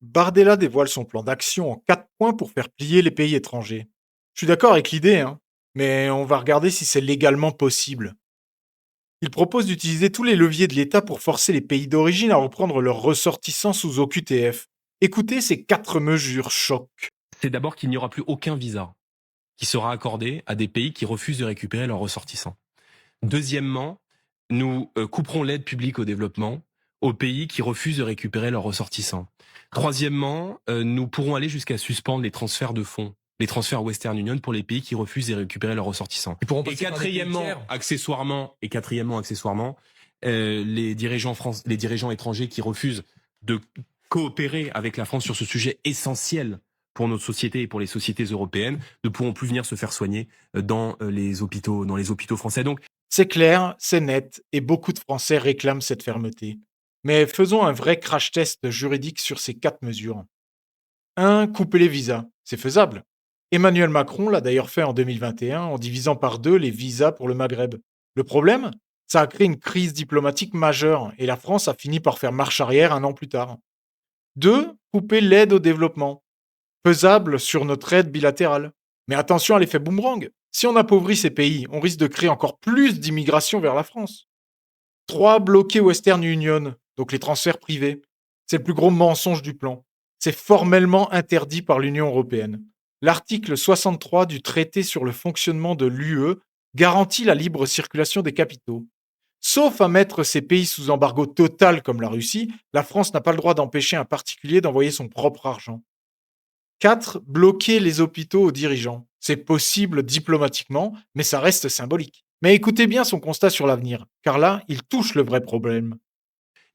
Bardella dévoile son plan d'action en 4 points pour faire plier les pays étrangers. Je suis d'accord avec l'idée, hein, mais on va regarder si c'est légalement possible. Il propose d'utiliser tous les leviers de l'État pour forcer les pays d'origine à reprendre leurs ressortissants sous OQTF. Écoutez ces 4 mesures choc. C'est d'abord qu'il n'y aura plus aucun visa qui sera accordé à des pays qui refusent de récupérer leurs ressortissants. Deuxièmement, nous couperons l'aide publique au développement aux pays qui refusent de récupérer leurs ressortissants. Troisièmement, nous pourrons aller jusqu'à suspendre les transferts de fonds, les transferts Western Union pour les pays qui refusent de récupérer leurs ressortissants. Ils pourront Et passer par des pays quatrièmement, tiers. accessoirement, les dirigeants étrangers qui refusent de coopérer avec la France sur ce sujet essentiel pour notre société et pour les sociétés européennes, ne pourront plus venir se faire soigner dans les hôpitaux français. Donc, C'est clair, c'est net, et beaucoup de Français réclament cette fermeté. Mais faisons un vrai crash test juridique sur ces 4 mesures. 1. Couper les visas. C'est faisable. Emmanuel Macron l'a d'ailleurs fait en 2021 en divisant par 2 les visas pour le Maghreb. Le problème, ça a créé une crise diplomatique majeure et la France a fini par faire marche arrière un an plus tard. 2. Couper l'aide au développement. Faisable sur notre aide bilatérale. Mais attention à l'effet boomerang. Si on appauvrit ces pays, on risque de créer encore plus d'immigration vers la France. 3. Bloquer Western Union, donc les transferts privés. C'est le plus gros mensonge du plan. C'est formellement interdit par l'Union européenne. L'article 63 du traité sur le fonctionnement de l'UE garantit la libre circulation des capitaux. Sauf à mettre ces pays sous embargo total comme la Russie, la France n'a pas le droit d'empêcher un particulier d'envoyer son propre argent. 4. Bloquer les hôpitaux aux dirigeants. C'est possible diplomatiquement, mais ça reste symbolique. Mais écoutez bien son constat sur l'avenir, car là, il touche le vrai problème.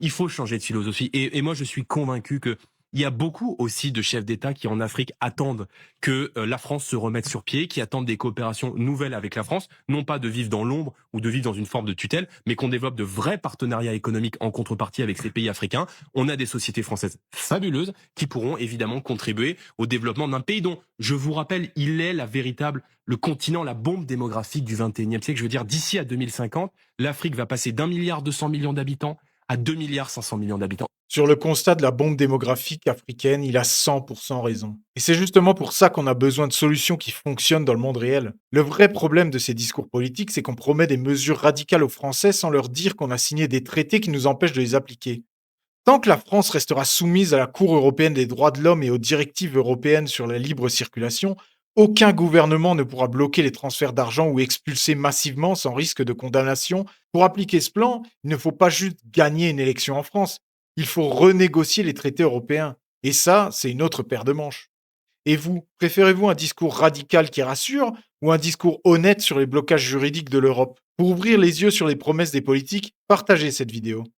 il faut changer de philosophie. Et moi, je suis convaincu que il y a beaucoup aussi de chefs d'État qui en Afrique attendent que la France se remette sur pied, qui attendent des coopérations nouvelles avec la France, non pas de vivre dans l'ombre ou de vivre dans une forme de tutelle, mais qu'on développe de vrais partenariats économiques en contrepartie avec ces pays africains. On a des sociétés françaises fabuleuses qui pourront évidemment contribuer au développement d'un pays dont, je vous rappelle, il est le continent, la bombe démographique du 21e siècle. Je veux dire, d'ici à 2050, l'Afrique va passer d'1,2 milliard d'habitants à 2,5 milliards d'habitants. Sur le constat de la bombe démographique africaine, il a 100% raison. Et c'est justement pour ça qu'on a besoin de solutions qui fonctionnent dans le monde réel. Le vrai problème de ces discours politiques, c'est qu'on promet des mesures radicales aux Français sans leur dire qu'on a signé des traités qui nous empêchent de les appliquer. Tant que la France restera soumise à la Cour européenne des droits de l'homme et aux directives européennes sur la libre circulation, aucun gouvernement ne pourra bloquer les transferts d'argent ou expulser massivement sans risque de condamnation. Pour appliquer ce plan, il ne faut pas juste gagner une élection en France, il faut renégocier les traités européens. Et ça, c'est une autre paire de manches. Et vous, préférez-vous un discours radical qui rassure ou un discours honnête sur les blocages juridiques de l'Europe? Pour ouvrir les yeux sur les promesses des politiques, partagez cette vidéo.